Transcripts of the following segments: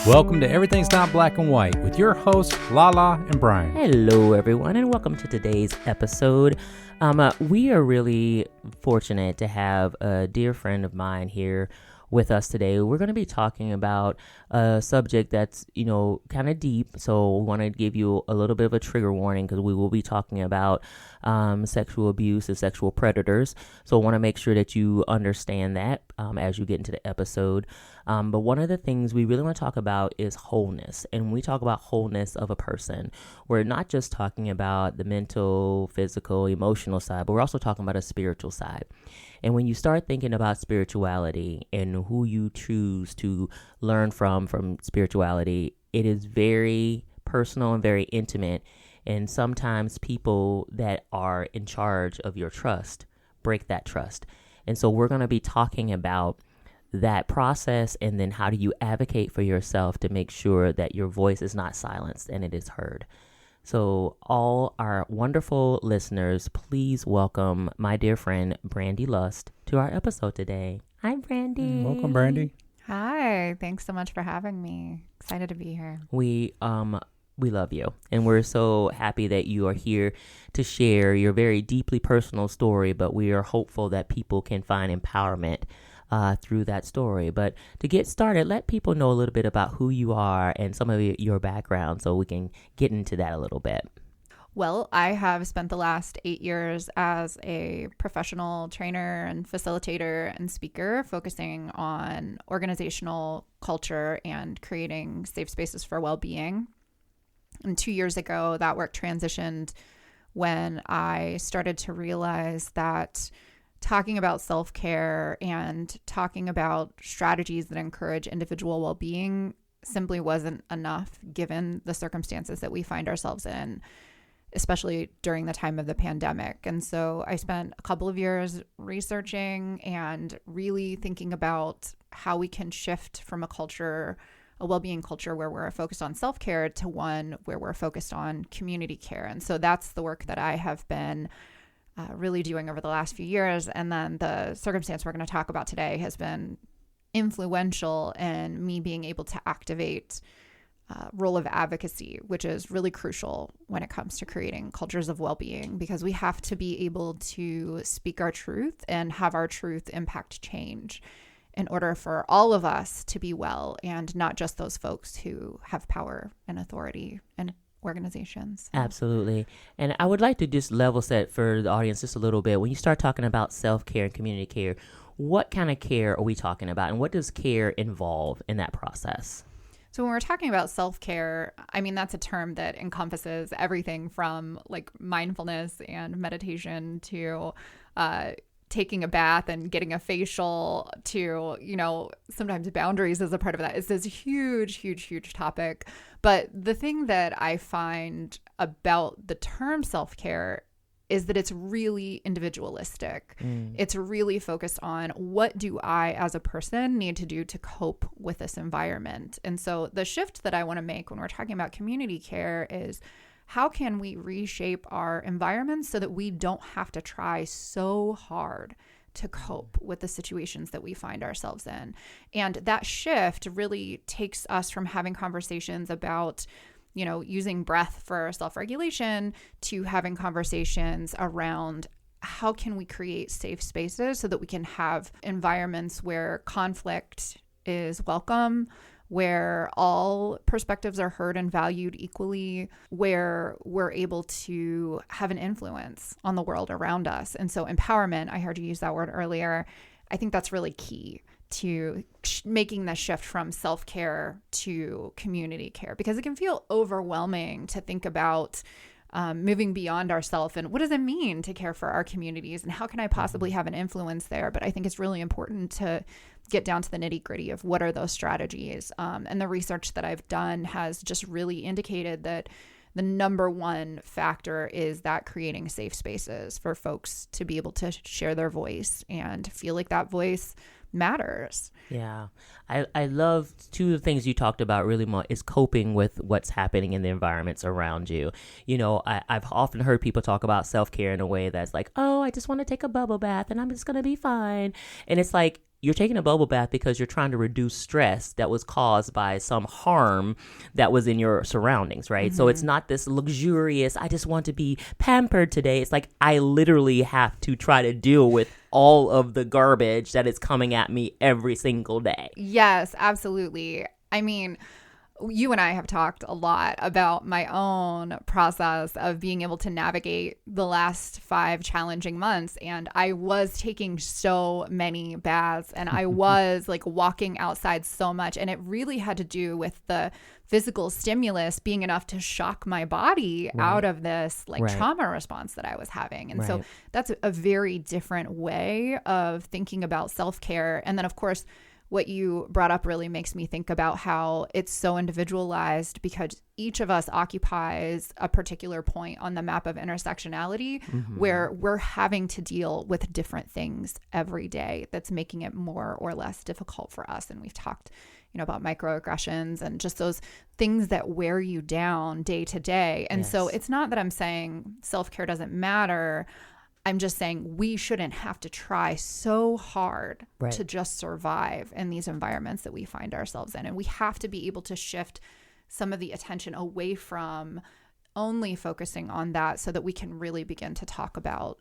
Welcome to Everything's Not Black and White with your hosts, Lala and Brian. Hello, everyone, and welcome to today's episode. We are really fortunate to have a dear friend of mine here with us today. We're going to be talking about a subject that's, kind of deep. So we want to give you a little bit of a trigger warning because we will be talking about sexual abuse and sexual predators. So I want to make sure that you understand that as you get into the episode. But one of the things we really want to talk about is wholeness. And when we talk about wholeness of a person, we're not just talking about the mental, physical, emotional side, but we're also talking about a spiritual side. And when you start thinking about spirituality and who you choose to learn from spirituality, it is very personal and very intimate. And sometimes people that are in charge of your trust break that trust. And so we're going to be talking about that process, and then how do you advocate for yourself to make sure that your voice is not silenced and it is heard. So all our wonderful listeners, please welcome my dear friend Brandi Lust to our episode today. Hi, Brandi. Welcome, Brandi. Hi, thanks so much for having me. Excited to be here. We love you, and we're so happy that you are here to share your very deeply personal story, but we are hopeful that people can find empowerment through that story. But to get started, let people know a little bit about who you are and some of your background so we can get into that a little bit. Well, I have spent the last 8 years as a professional trainer and facilitator and speaker, focusing on organizational culture and creating safe spaces for well-being. And 2 years ago, that work transitioned when I started to realize that talking about self-care and talking about strategies that encourage individual well-being simply wasn't enough given the circumstances that we find ourselves in, especially during the time of the pandemic. And so I spent a couple of years researching and really thinking about how we can shift from a well-being culture where we're focused on self-care to one where we're focused on community care. And so that's the work that I have been really doing over the last few years. And then the circumstance we're going to talk about today has been influential in me being able to activate role of advocacy, which is really crucial when it comes to creating cultures of well-being, because we have to be able to speak our truth and have our truth impact change in order for all of us to be well, and not just those folks who have power and authority and organizations. Absolutely. And I would like to just level set for the audience just a little bit. When you start talking about self-care and community care, what kind of care are we talking about, and what does care involve in that process? So when we're talking about self-care, I mean, that's a term that encompasses everything from like mindfulness and meditation to taking a bath and getting a facial to, sometimes boundaries as a part of that. It's this huge, huge, huge topic. But the thing that I find about the term self-care is that it's really individualistic. It's really focused on what do I as a person need to do to cope with this environment. And so the shift that I want to make when we're talking about community care is, how can we reshape our environments so that we don't have to try so hard to cope with the situations that we find ourselves in? And that shift really takes us from having conversations about, using breath for self-regulation to having conversations around how can we create safe spaces so that we can have environments where conflict is welcome, where all perspectives are heard and valued equally, where we're able to have an influence on the world around us. And so empowerment, I heard you use that word earlier. I think that's really key to making the shift from self-care to community care, because it can feel overwhelming to think about moving beyond ourselves and what does it mean to care for our communities and how can I possibly have an influence there. But I think it's really important to get down to the nitty gritty of what are those strategies. And the research that I've done has just really indicated that the number one factor is that creating safe spaces for folks to be able to share their voice and feel like that voice matters. Yeah. I love two of the things you talked about really more is coping with what's happening in the environments around you. I've often heard people talk about self-care in a way that's like, oh, I just want to take a bubble bath and I'm just going to be fine. And it's like, you're taking a bubble bath because you're trying to reduce stress that was caused by some harm that was in your surroundings, right? So it's not this luxurious, I just want to be pampered today. It's like I literally have to try to deal with all of the garbage that is coming at me every single day. Yes, absolutely. I mean, you and I have talked a lot about my own process of being able to navigate the last 5 challenging months. And I was taking so many baths and I was like walking outside so much. And it really had to do with the physical stimulus being enough to shock my body out of this like trauma response that I was having. And so that's a very different way of thinking about self-care. And then, of course, what you brought up really makes me think about how it's so individualized because each of us occupies a particular point on the map of intersectionality where we're having to deal with different things every day that's making it more or less difficult for us. And we've talked, about microaggressions and just those things that wear you down day to day. And so it's not that I'm saying self-care doesn't matter. I'm just saying we shouldn't have to try so hard to just survive in these environments that we find ourselves in. And we have to be able to shift some of the attention away from only focusing on that so that we can really begin to talk about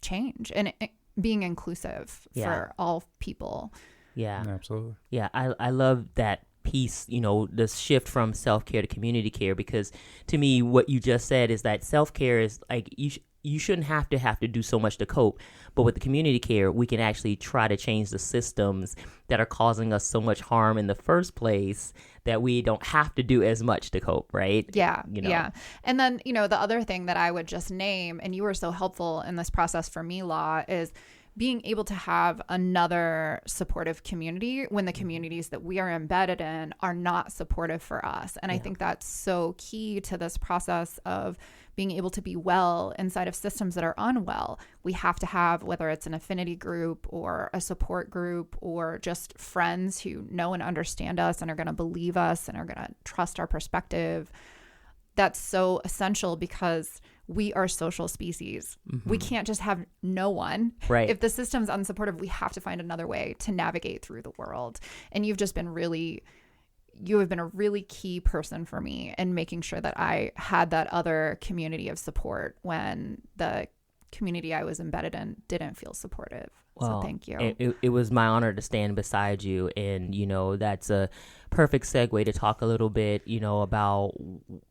change and being inclusive for all people. Yeah, absolutely. Yeah, I love that piece, the shift from self-care to community care, because to me, what you just said is that self-care is like you shouldn't have to do so much to cope. But with the community care, we can actually try to change the systems that are causing us so much harm in the first place that we don't have to do as much to cope, right? Yeah. Yeah. And then, the other thing that I would just name, and you were so helpful in this process for me, Law, is being able to have another supportive community when the communities that we are embedded in are not supportive for us. And I think that's so key to this process of being able to be well inside of systems that are unwell. We have to have, whether it's an affinity group or a support group or just friends who know and understand us and are going to believe us and are going to trust our perspective. That's so essential because we are social species. We can't just have no one. Right. If the system's unsupportive, we have to find another way to navigate through the world. And you have been a really key person for me in making sure that I had that other community of support when the community I was embedded in didn't feel supportive. Well, so thank you. It was my honor to stand beside you. And, that's a perfect segue to talk a little bit, about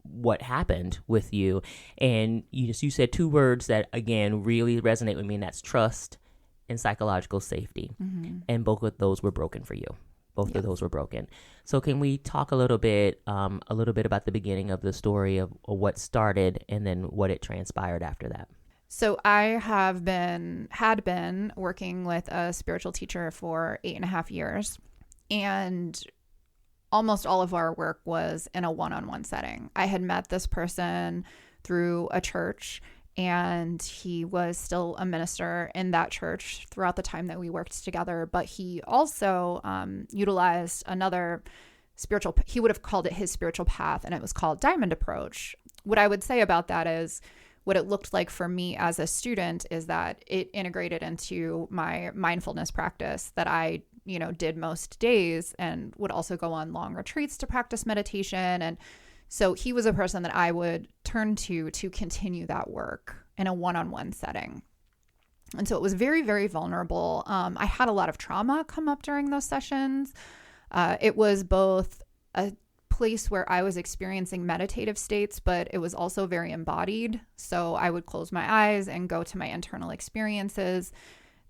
what happened with you. And you said 2 words that, again, really resonate with me, and that's trust and psychological safety. And both of those were broken for you. Both of those were broken. So can we talk a little bit about the beginning of the story of what started and then what it transpired after that? So I had been working with a spiritual teacher for 8.5 years, and almost all of our work was in a one-on-one setting. I had met this person through a church, and he was still a minister in that church throughout the time that we worked together. But he also utilized another he would have called it his spiritual path, and it was called Diamond Approach. What I would say about that is, what it looked like for me as a student is that it integrated into my mindfulness practice that I, did most days, and would also go on long retreats to practice meditation. And so he was a person that I would turn to continue that work in a one-on-one setting. And so it was very, very vulnerable. I had a lot of trauma come up during those sessions. It was both a place where I was experiencing meditative states, but it was also very embodied. So I would close my eyes and go to my internal experiences.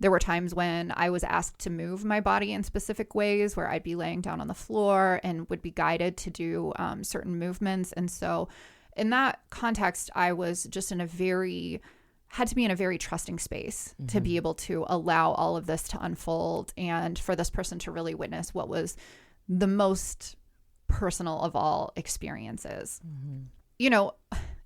There were times when I was asked to move my body in specific ways, where I'd be laying down on the floor and would be guided to do certain movements. And so in that context, I was just had to be in a very trusting space to be able to allow all of this to unfold, and for this person to really witness what was the most personal of all experiences.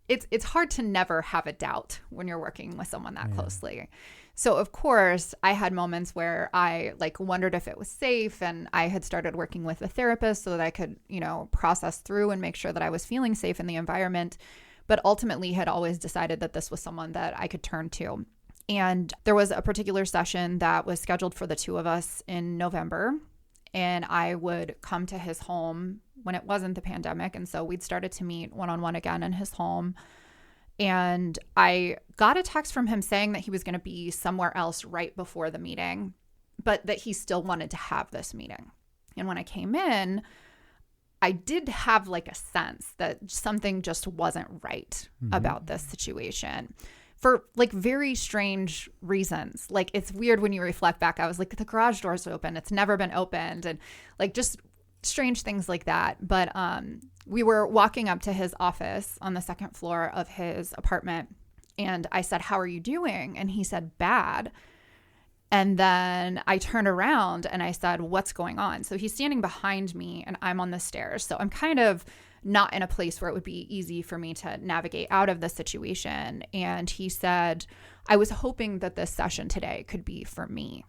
It's hard to never have a doubt when you're working with someone that closely. So of course I had moments where I wondered if it was safe, and I had started working with a therapist so that I could, process through and make sure that I was feeling safe in the environment, but ultimately had always decided that this was someone that I could turn to. And there was a particular session that was scheduled for the two of us in November. And I would come to his home when it wasn't the pandemic. And so we'd started to meet one-on-one again in his home. And I got a text from him saying that he was going to be somewhere else right before the meeting, but that he still wanted to have this meeting. And when I came in, I did have like a sense that something just wasn't right about this situation for like very strange reasons. Like, it's weird when you reflect back. I was like, the garage door's open. It's never been opened. And like just strange things like that. But we were walking up to his office on the second floor of his apartment. And I said, "How are you doing?" And he said, "Bad." And then I turned around and I said, "What's going on?" So he's standing behind me and I'm on the stairs. So I'm kind of not in a place where it would be easy for me to navigate out of the situation. And he said, "I was hoping that this session today could be for me."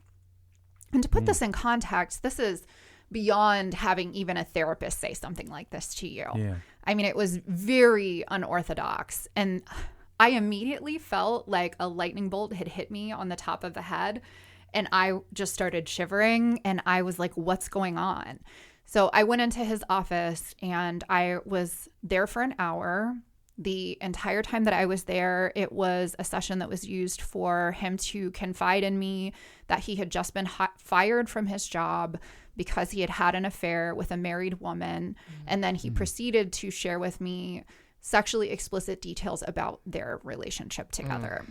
And to put this in context, this is beyond having even a therapist say something like this to you. Yeah. I mean, it was very unorthodox. And I immediately felt like a lightning bolt had hit me on the top of the head. And I just started shivering. And I was like, what's going on? So I went into his office and I was there for an hour. The entire time that I was there, it was a session that was used for him to confide in me that he had just been fired from his job because he had had an affair with a married woman. And then he proceeded to share with me sexually explicit details about their relationship together.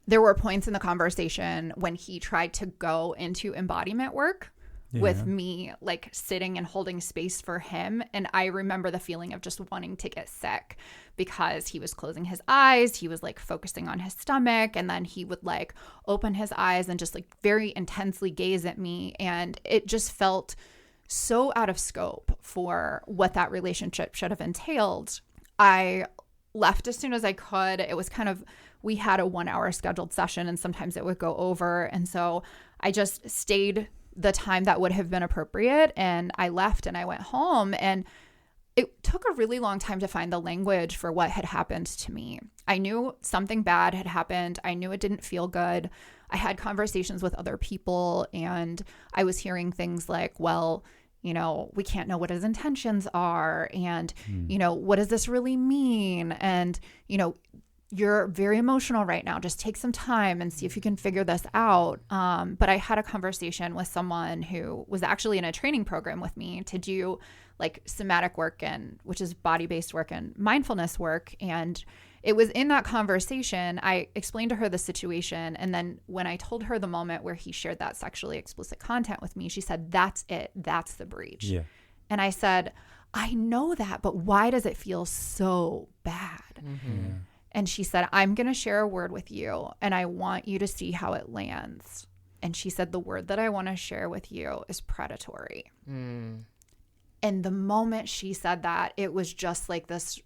There were points in the conversation when he tried to go into embodiment work with me, like sitting and holding space for him. And I remember the feeling of just wanting to get sick because he was closing his eyes. He was like focusing on his stomach. And then he would like open his eyes and just like very intensely gaze at me. And it just felt so out of scope for what that relationship should have entailed. I left as soon as I could. It was kind of, we had a 1 hour scheduled session and sometimes it would go over. And so I just stayed the time that would have been appropriate. And I left and I went home, and it took a really long time to find the language for what had happened to me. I knew something bad had happened. I knew it didn't feel good. I had conversations with other people and I was hearing things like, well, you know, we can't know what his intentions are. And, you know, what does this really mean? And, you know, you're very emotional right now. Just take some time and see if you can figure this out. But I had a conversation with someone who was actually in a training program with me to do like somatic work, and which is body-based work and mindfulness work. And it was in that conversation, I explained to her the situation. And then when I told her the moment where he shared that sexually explicit content with me, she said, "That's it. That's the breach." Yeah. And I said, "I know that, but why does it feel so bad?" Yeah. And she said, "I'm going to share a word with you and I want you to see how it lands." And she said, "The word that I want to share with you is predatory." And the moment she said that, it was just like this,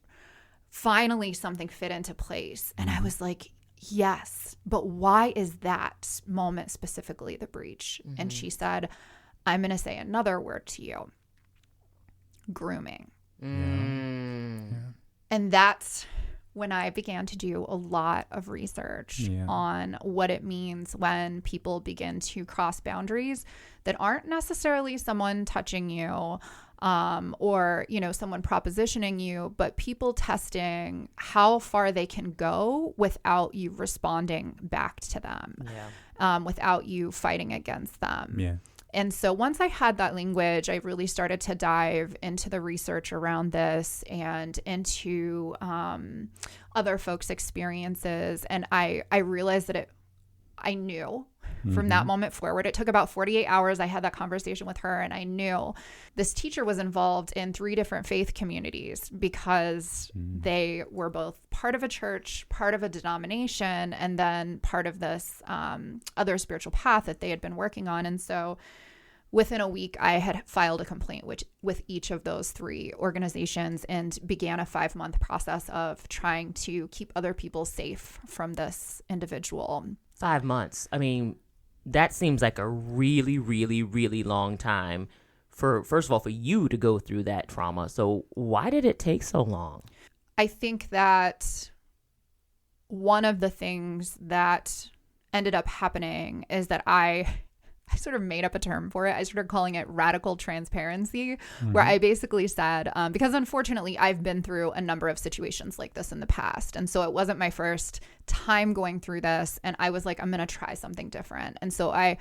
finally something fit into place. And I was like, yes, but why is that moment specifically the breach? And she said, "I'm going to say another word to you. Grooming." And that's when I began to do a lot of research on what it means when people begin to cross boundaries that aren't necessarily someone touching you or, you know, someone propositioning you, but people testing how far they can go without you responding back to them, without you fighting against them. And so once I had that language, I really started to dive into the research around this and into other folks' experiences. And I realized that I knew from that moment forward. It took about 48 hours. I had that conversation with her, and I knew this teacher was involved in 3 different faith communities because they were both part of a church, part of a denomination, and then part of this other spiritual path that they had been working on. And so within a week, I had filed a complaint with each of those 3 organizations and began a 5-month process of trying to keep other people safe from this individual. 5 months. I mean, that seems like a really, really, really long time for, first of all, for you to go through that trauma. So why did it take so long? I think that one of the things that ended up happening is that I sort of made up a term for it. I started calling it radical transparency, where I basically said, because unfortunately I've been through a number of situations like this in the past. And so it wasn't my first time going through this. And I was like, I'm going to try something different. And so I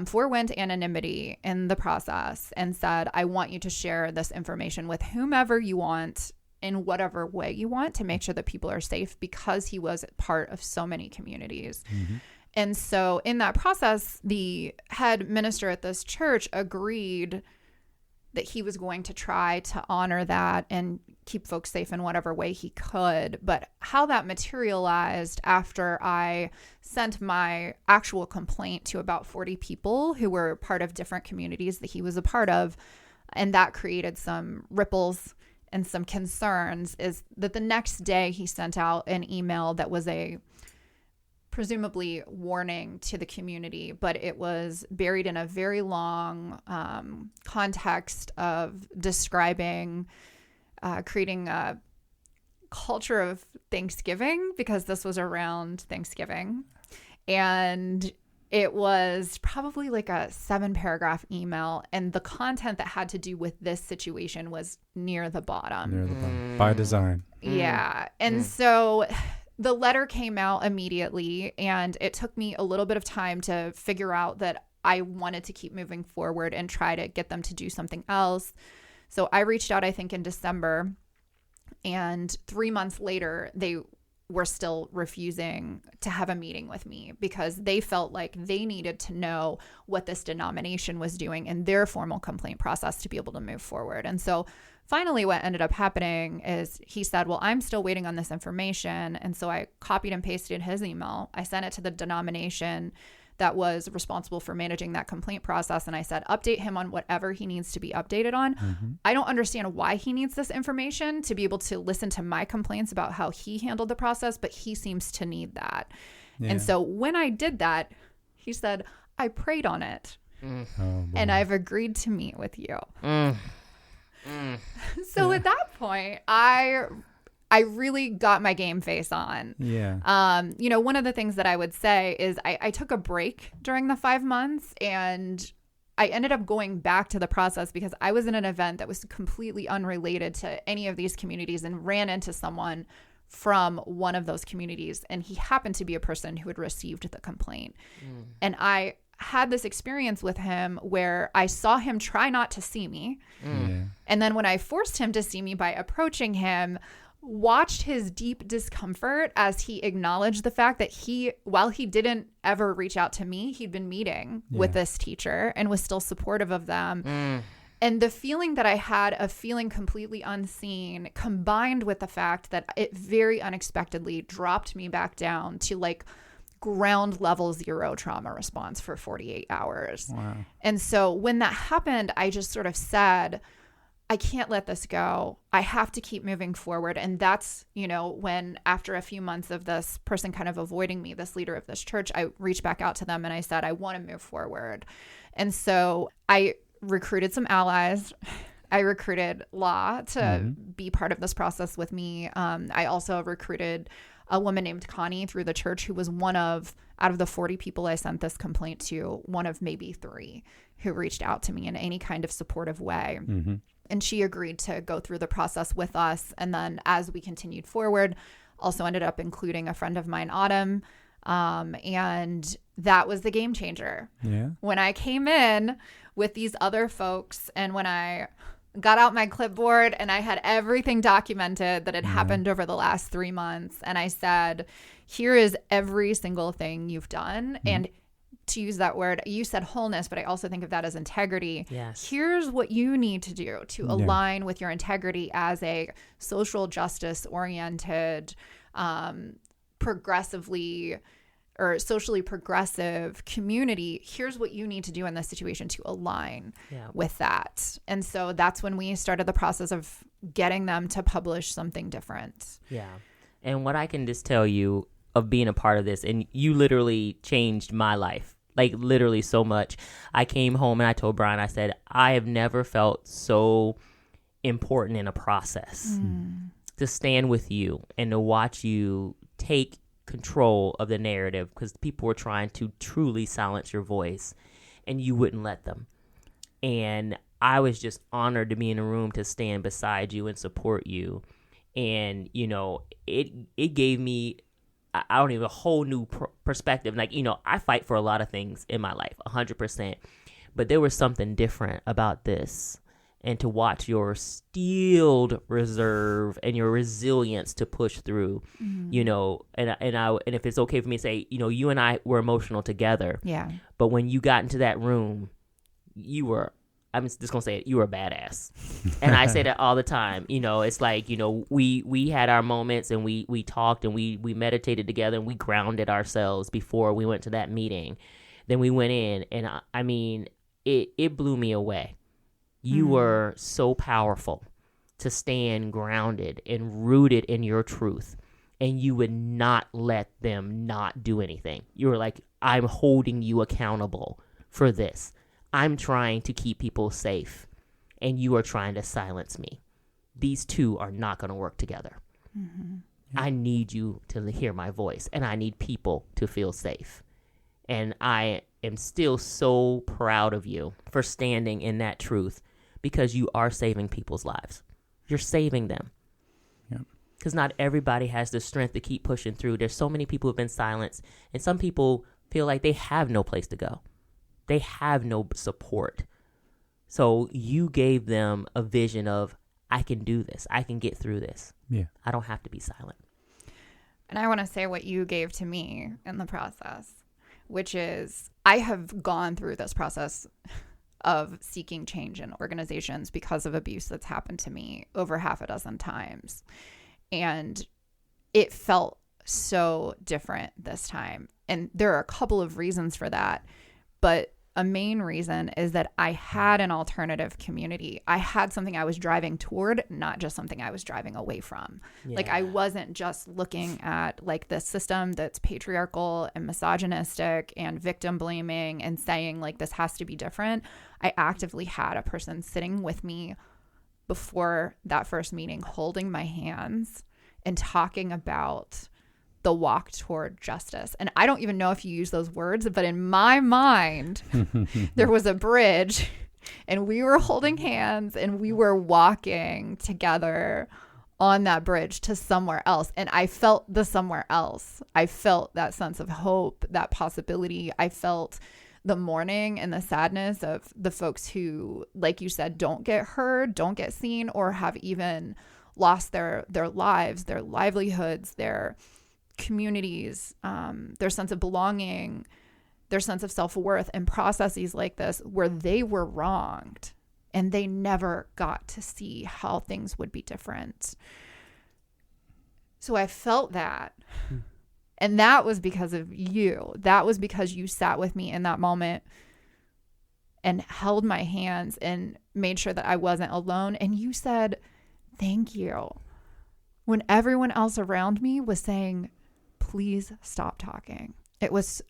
forewent anonymity in the process and said, I want you to share this information with whomever you want in whatever way you want to make sure that people are safe, because he was part of so many communities. And so in that process, the head minister at this church agreed that he was going to try to honor that and keep folks safe in whatever way he could. But how that materialized after I sent my actual complaint to about 40 people who were part of different communities that he was a part of, and that created some ripples and some concerns, is that the next day he sent out an email that was a presumably warning to the community, but it was buried in a very long context of describing, creating a culture of Thanksgiving, because this was around Thanksgiving. And it was probably like a 7-paragraph email, and the content that had to do with this situation was near the bottom. Near the bottom. By design. Yeah. And so the letter came out immediately, and it took me a little bit of time to figure out that I wanted to keep moving forward and try to get them to do something else. So I reached out, I think, in December, and 3 months later, they were still refusing to have a meeting with me because they felt like they needed to know what this denomination was doing in their formal complaint process to be able to move forward. And so finally, what ended up happening is he said, well, I'm still waiting on this information. And so I copied and pasted his email. I sent it to the denomination that was responsible for managing that complaint process. And I said, update him on whatever he needs to be updated on. I don't understand why he needs this information to be able to listen to my complaints about how he handled the process, but he seems to need that. Yeah. And so when I did that, he said, I prayed on it and I've agreed to meet with you. So at that point, I really got my game face on. Yeah. You know, one of the things that I would say is I took a break during the 5 months, and I ended up going back to the process because I was in an event that was completely unrelated to any of these communities and ran into someone from one of those communities. And he happened to be a person who had received the complaint. And I had this experience with him where I saw him try not to see me. And then when I forced him to see me by approaching him, watched his deep discomfort as he acknowledged the fact that while he didn't ever reach out to me, he'd been meeting with this teacher and was still supportive of them. And the feeling that I had of feeling completely unseen, combined with the fact that it very unexpectedly dropped me back down to like ground level 0 trauma response for 48 hours. Wow. And so when that happened, I just sort of said, I can't let this go. I have to keep moving forward. And that's, you know, when after a few months of this person kind of avoiding me, this leader of this church, I reached back out to them and I said, I want to move forward. And so I recruited some allies. I recruited Law to be part of this process with me. I also recruited a woman named Connie through the church, who was out of the 40 people I sent this complaint to, one of maybe 3 who reached out to me in any kind of supportive way. And she agreed to go through the process with us. And then as we continued forward, also ended up including a friend of mine, Autumn. And that was the game changer. Yeah. When I came in with these other folks, and when I got out my clipboard and I had everything documented that had happened over the last 3 months. And I said, here is every single thing you've done. And to use that word, you said wholeness, but I also think of that as integrity. Yes. Here's what you need to do to align with your integrity as a social justice oriented, progressively or socially progressive community. Here's what you need to do in this situation to align with that. And so that's when we started the process of getting them to publish something different. Yeah. And what I can just tell you of being a part of this, and you literally changed my life, like literally so much. I came home and I told Brian, I said, I have never felt so important in a process to stand with you and to watch you take control of the narrative because people were trying to truly silence your voice and you wouldn't let them. And I was just honored to be in a room to stand beside you and support you. And, you know, it gave me, I don't even, a whole new perspective. Like, you know, I fight for a lot of things in my life, 100%. But there was something different about this. And to watch your steeled reserve and your resilience to push through, you know, and if it's okay for me to say, you know, you and I were emotional together. Yeah. But when you got into that room, you were, I'm just going to say it, you were a badass. And I say that all the time. You know, it's like, you know, we had our moments and we talked and we meditated together and we grounded ourselves before we went to that meeting. Then we went in and I mean, it blew me away. You were so powerful to stand grounded and rooted in your truth. And you would not let them not do anything. You were like, I'm holding you accountable for this. I'm trying to keep people safe. And you are trying to silence me. These two are not going to work together. Mm-hmm. I need you to hear my voice. And I need people to feel safe. And I am still so proud of you for standing in that truth. Because you are saving people's lives. You're saving them. Because not everybody has the strength to keep pushing through. There's so many people who have been silenced. And some people feel like they have no place to go. They have no support. So you gave them a vision of, I can do this. I can get through this. Yeah. I don't have to be silent. And I want to say what you gave to me in the process, which is I have gone through this process of seeking change in organizations because of abuse that's happened to me over half a dozen times. And it felt so different this time. And there are a couple of reasons for that. But a main reason is that I had an alternative community. I had something I was driving toward, not just something I was driving away from. Yeah. Like I wasn't just looking at like the system that's patriarchal and misogynistic and victim blaming and saying like this has to be different. I actively had a person sitting with me before that first meeting, holding my hands and talking about the walk toward justice. And I don't even know if you use those words, but in my mind, there was a bridge and we were holding hands and we were walking together on that bridge to somewhere else. And I felt the somewhere else. I felt that sense of hope, that possibility. I felt the mourning and the sadness of the folks who, like you said, don't get heard, don't get seen, or have even lost their lives, their livelihoods, their communities, their sense of belonging, their sense of self-worth, and processes like this where they were wronged and they never got to see how things would be different. So I felt that. And that was because of you. That was because you sat with me in that moment and held my hands and made sure that I wasn't alone. And you said, thank you. When everyone else around me was saying, please stop talking. It was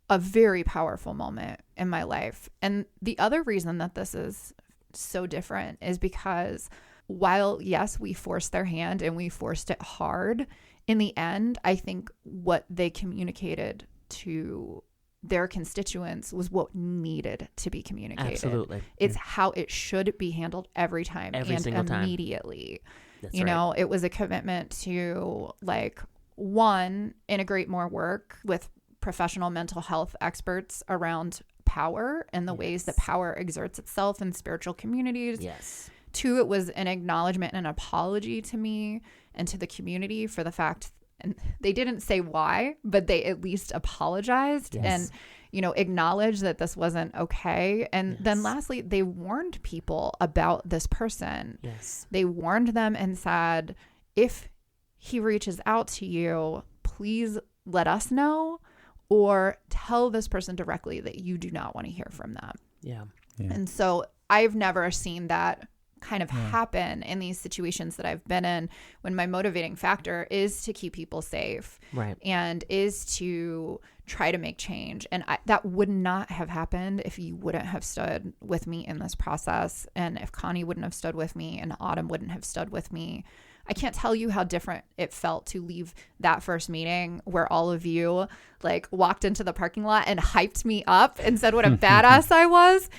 a very powerful moment in my life. And the other reason that this is so different is because while, yes, we forced their hand and we forced it hard, in the end, I think what they communicated to their constituents was what needed to be communicated. Absolutely. It's how it should be handled every time and single time. Immediately. That's you right. know, it was a commitment to like, one, integrate more work with professional mental health experts around power and the ways that power exerts itself in spiritual communities. Yes. Two, it was an acknowledgement and an apology to me and to the community for the fact, and they didn't say why, but they at least apologized and, you know, acknowledged that this wasn't okay. And then lastly, they warned people about this person. Yes. They warned them and said, if he reaches out to you, please let us know or tell this person directly that you do not want to hear from them. Yeah. And so I've never seen that kind of happen in these situations that I've been in when my motivating factor is to keep people safe, right, and is to try to make change. And that would not have happened if you wouldn't have stood with me in this process, and if Connie wouldn't have stood with me and Autumn wouldn't have stood with me. I can't tell you how different it felt to leave that first meeting where all of you like walked into the parking lot and hyped me up and said what a badass I was.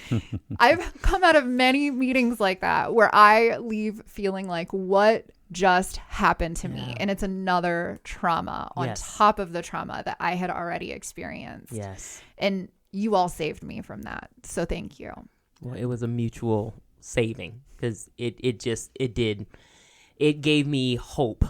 I've come out of many meetings like that where I leave feeling like, what just happened to me? And it's another trauma on top of the trauma that I had already experienced. Yes. And you all saved me from that. So thank you. Well, it was a mutual saving because it gave me hope.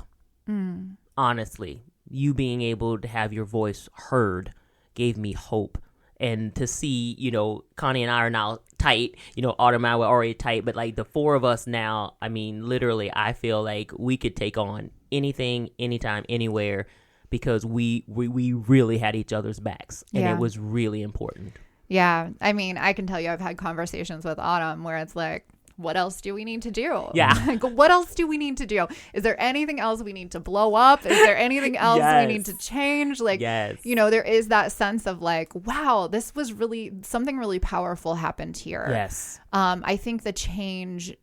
Honestly, you being able to have your voice heard gave me hope. And to see, you know, Connie and I are now tight, you know, Autumn and I were already tight, but like the four of us now, I mean, literally, I feel like we could take on anything, anytime, anywhere, because we really had each other's backs, and it was really important. Yeah. I mean, I can tell you I've had conversations with Autumn where it's like, what else do we need to do? Yeah. Like, what else do we need to do? Is there anything else we need to blow up? Is there anything else we need to change? Like, you know, there is that sense of like, wow, this was really something really powerful happened here. Yes. I think the change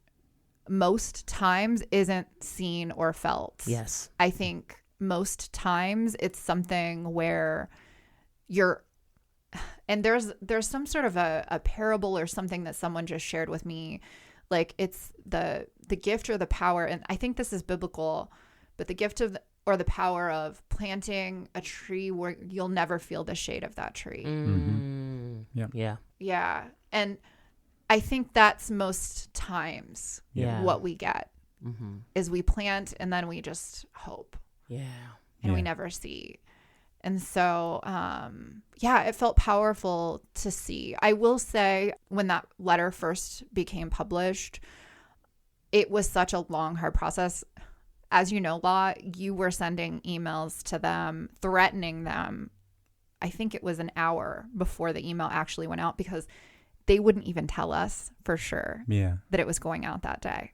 most times isn't seen or felt. Yes. I think most times it's something where you're, and there's some sort of a parable or something that someone just shared with me. Like it's the gift or the power. And I think this is biblical, but the gift of or the power of planting a tree where you'll never feel the shade of that tree. Yeah. And I think that's most times what we get is we plant and then we just hope. And we never see. And so, it felt powerful to see. I will say when that letter first became published, it was such a long, hard process. As you know, Law, you were sending emails to them, threatening them. I think it was an hour before the email actually went out because they wouldn't even tell us for sure that it was going out that day.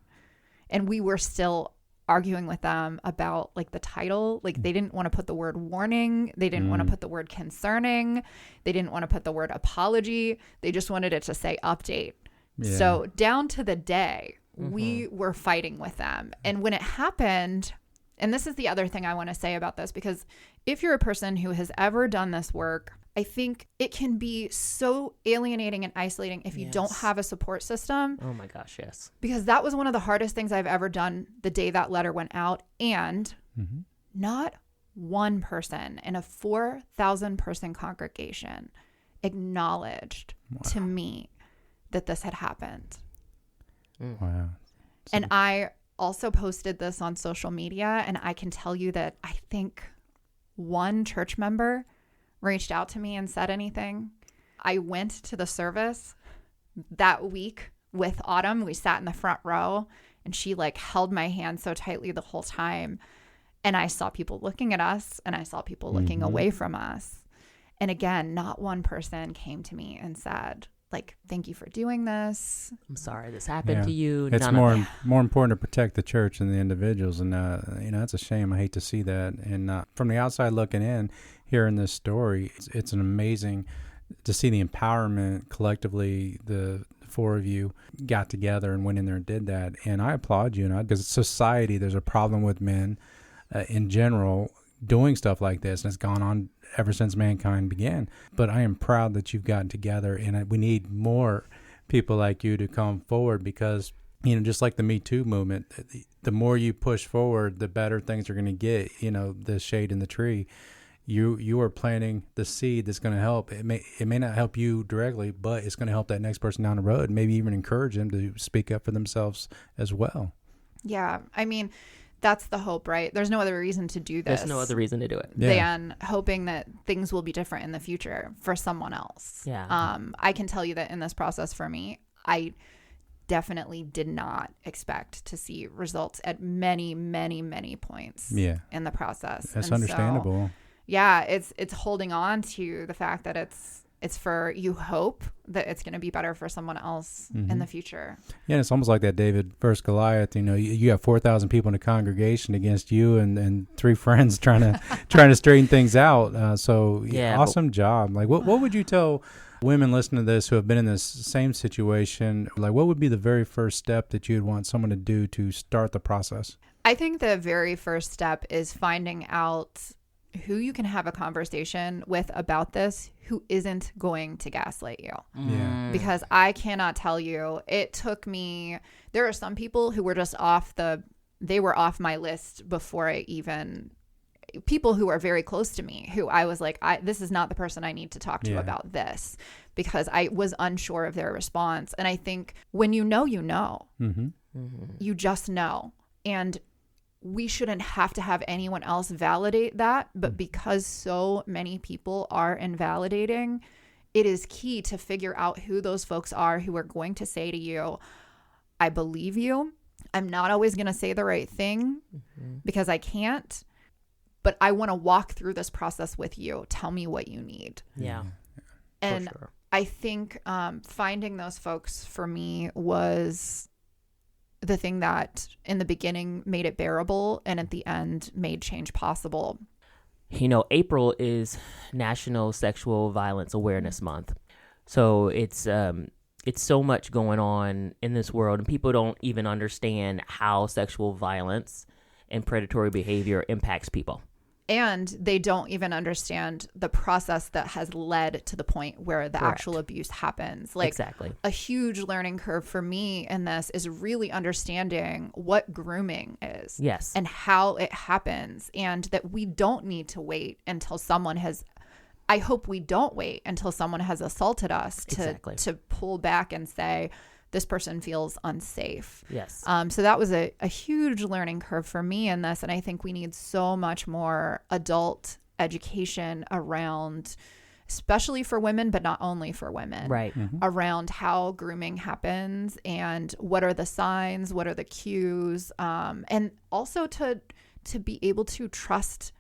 And we were still arguing with them about like the title. Like they didn't want to put the word warning. They didn't want to put the word concerning. They didn't want to put the word apology. They just wanted it to say update. So down to the day, we were fighting with them. And when it happened, and this is the other thing I want to say about this, because if you're a person who has ever done this work, I think it can be so alienating and isolating if you don't have a support system. Oh my gosh, yes. Because that was one of the hardest things I've ever done the day that letter went out. And not one person in a 4,000 person congregation acknowledged to me that this had happened. Wow. And I also posted this on social media, and I can tell you that I think one church member reached out to me and said anything. I went to the service that week with Autumn. We sat in the front row, and she like held my hand so tightly the whole time. And I saw people looking at us, and I saw people looking away from us. And again, not one person came to me and said, like, thank you for doing this. I'm sorry this happened to you. It's more important to protect the church than the individuals. And, that's a shame. I hate to see that. And from the outside looking in, hearing this story, it's an amazing to see the empowerment collectively. The four of you got together and went in there and did that. And I applaud you, because society, there's a problem with men in general doing stuff like this, and it's gone on ever since mankind began. But I am proud that you've gotten together, and we need more people like you to come forward, because just like the Me Too movement, the more you push forward, the better things are going to get. The shade in the tree. You are planting the seed that's going to help. It may not help you directly, but it's going to help that next person down the road, maybe even encourage them to speak up for themselves as well. Yeah, I mean, that's the hope, right? There's no other reason to do this. There's no other reason to do it than hoping that things will be different in the future for someone else. Yeah. I can tell you that in this process for me, I definitely did not expect to see results at many, many, many points in the process. That's understandable. It's holding on to the fact that it's for, you hope that it's going to be better for someone else in the future. Yeah, it's almost like that David versus Goliath. You have 4,000 people in the congregation against you and three friends trying to straighten things out. Awesome job. Like, what would you tell women listening to this who have been in this same situation, like what would be the very first step that you'd want someone to do to start the process? I think the very first step is finding out who you can have a conversation with about this who isn't going to gaslight you. Yeah. Because I cannot tell you, it took me, there are some people who were just they were off my list before I even, people who are very close to me, who I was like, this is not the person I need to talk to about this, because I was unsure of their response. And I think when you know, you just know. And we shouldn't have to have anyone else validate that. But because so many people are invalidating, it is key to figure out who those folks are who are going to say to you, I believe you. I'm not always going to say the right thing because I can't, but I want to walk through this process with you. Tell me what you need. Yeah. And I think finding those folks for me was the thing that in the beginning made it bearable and at the end made change possible. You know, April is National Sexual Violence Awareness Month. So it's so much going on in this world, and people don't even understand how sexual violence and predatory behavior impacts people. And they don't even understand the process that has led to the point where the actual abuse happens. Like, exactly. A huge learning curve for me in this is really understanding what grooming is. Yes. And how it happens, and that we don't need to wait until someone has, I hope we don't wait until someone has assaulted us to pull back and say, this person feels unsafe. Yes. So that was a huge learning curve for me in this. And I think we need so much more adult education around, especially for women, but not only for women, right? Around how grooming happens and what are the signs, what are the cues, and also to be able to trust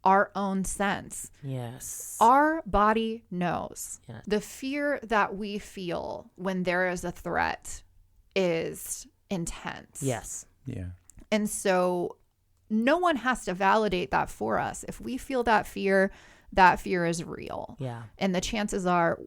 our own sense. Yes. Our body knows. Yes. The fear that we feel when there is a threat is intense. Yes. Yeah. And so no one has to validate that for us. If we feel that fear is real. Yeah. And the chances are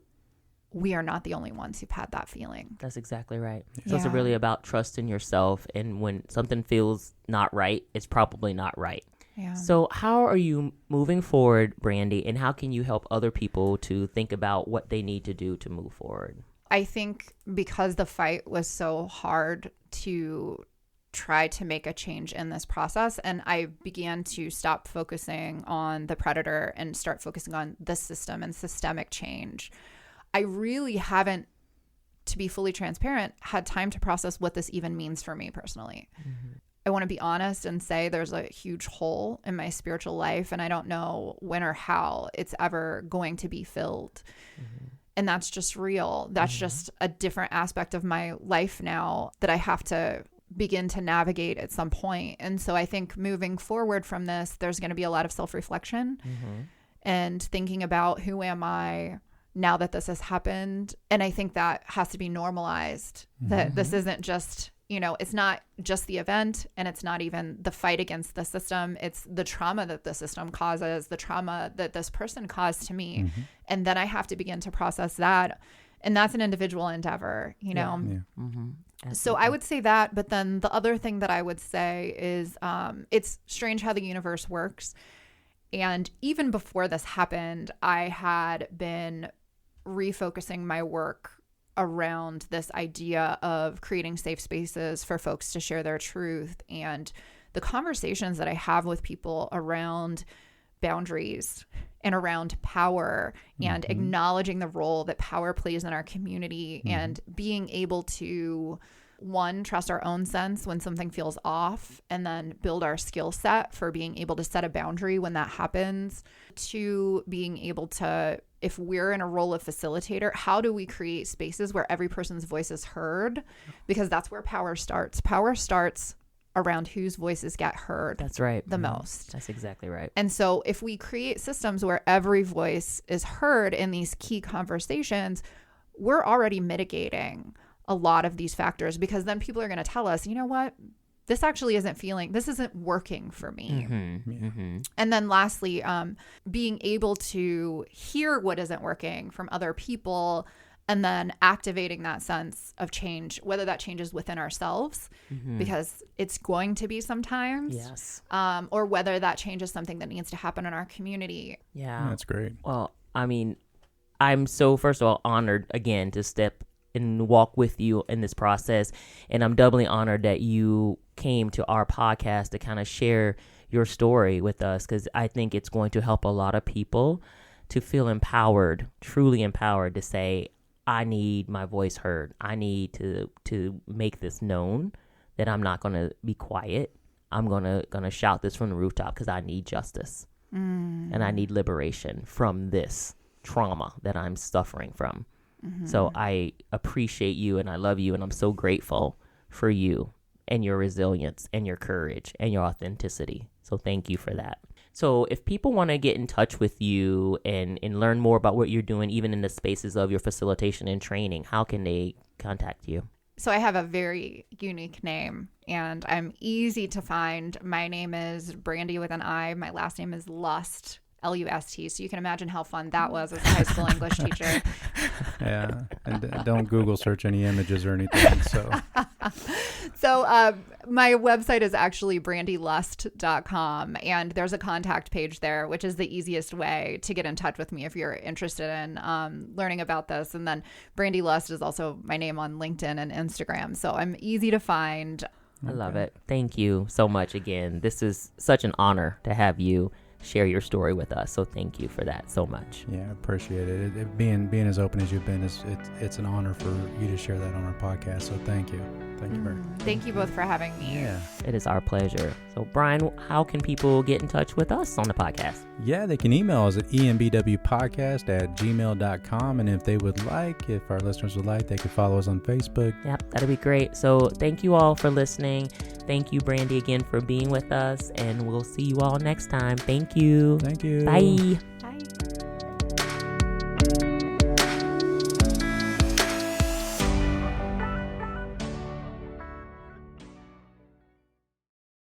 we are not the only ones who've had that feeling. That's exactly right. So it's really about trusting yourself. And when something feels not right, it's probably not right. Yeah. So how are you moving forward, Brandi, and how can you help other people to think about what they need to do to move forward? I think because the fight was so hard to try to make a change in this process, and I began to stop focusing on the predator and start focusing on the system and systemic change, I really haven't, to be fully transparent, had time to process what this even means for me personally. I want to be honest and say there's a huge hole in my spiritual life, and I don't know when or how it's ever going to be filled. And that's just real. That's just a different aspect of my life now that I have to begin to navigate at some point. And so I think moving forward from this, there's going to be a lot of self-reflection and thinking about who am I now that this has happened. And I think that has to be normalized, that this isn't just, you know, it's not just the event, and it's not even the fight against the system. It's the trauma that the system causes, the trauma that this person caused to me. And then I have to begin to process that. And that's an individual endeavor, you know? So I would say that. But then the other thing that I would say is it's strange how the universe works. And even before this happened, I had been refocusing my work around this idea of creating safe spaces for folks to share their truth, and the conversations that I have with people around boundaries and around power and acknowledging the role that power plays in our community and being able to, one, trust our own sense when something feels off, and then build our skill set for being able to set a boundary when that happens. Two, being able to, if we're in a role of facilitator, how do we create spaces where every person's voice is heard? Because that's where power starts. Power starts around whose voices get heard. That's right. The most. That's exactly right. And so if we create systems where every voice is heard in these key conversations, we're already mitigating a lot of these factors, because then people are going to tell us, you know what, this actually this isn't working for me. Mm-hmm. And then lastly, being able to hear what isn't working from other people and then activating that sense of change, whether that changes within ourselves, because it's going to be sometimes, Yes. or whether that change is something that needs to happen in our community. Yeah. That's great. Well, I mean, I'm so, first of all, honored again to step and walk with you in this process. And I'm doubly honored that you came to our podcast to kind of share your story with us, because I think it's going to help a lot of people to feel empowered, truly empowered, to say, I need my voice heard. I need to make this known, that I'm not going to be quiet. I'm going to shout this from the rooftop, because I need justice. And I need liberation from this trauma that I'm suffering from. So I appreciate you, and I love you, and I'm so grateful for you and your resilience and your courage and your authenticity. So thank you for that. So if people want to get in touch with you and learn more about what you're doing, even in the spaces of your facilitation and training, how can they contact you? So I have a very unique name, and I'm easy to find. My name is Brandi with an I. My last name is Lust, Lust. So you can imagine how fun that was as a high school English teacher. Yeah, and don't Google search any images or anything. So my website is actually brandilust.com, and there's a contact page there, which is the easiest way to get in touch with me if you're interested in learning about this. And then Brandi Lust is also my name on LinkedIn and Instagram. So I'm easy to find. I love it. Thank you so much again. This is such an honor to have you share your story with us. So thank you for that so much. Yeah, I appreciate it. Being as open as you've been, it's an honor for you to share that on our podcast. So thank you. Thank you very much. Thank you both for having me. Yeah. It is our pleasure. So Brian, how can people get in touch with us on the podcast? Yeah, they can email us at embwpodcast@gmail.com. And if they would like, if our listeners would like, they could follow us on Facebook. Yep, that'd be great. So thank you all for listening. Thank you, Brandi, again for being with us, and we'll see you all next time. Thank you. Thank you. Bye. Bye.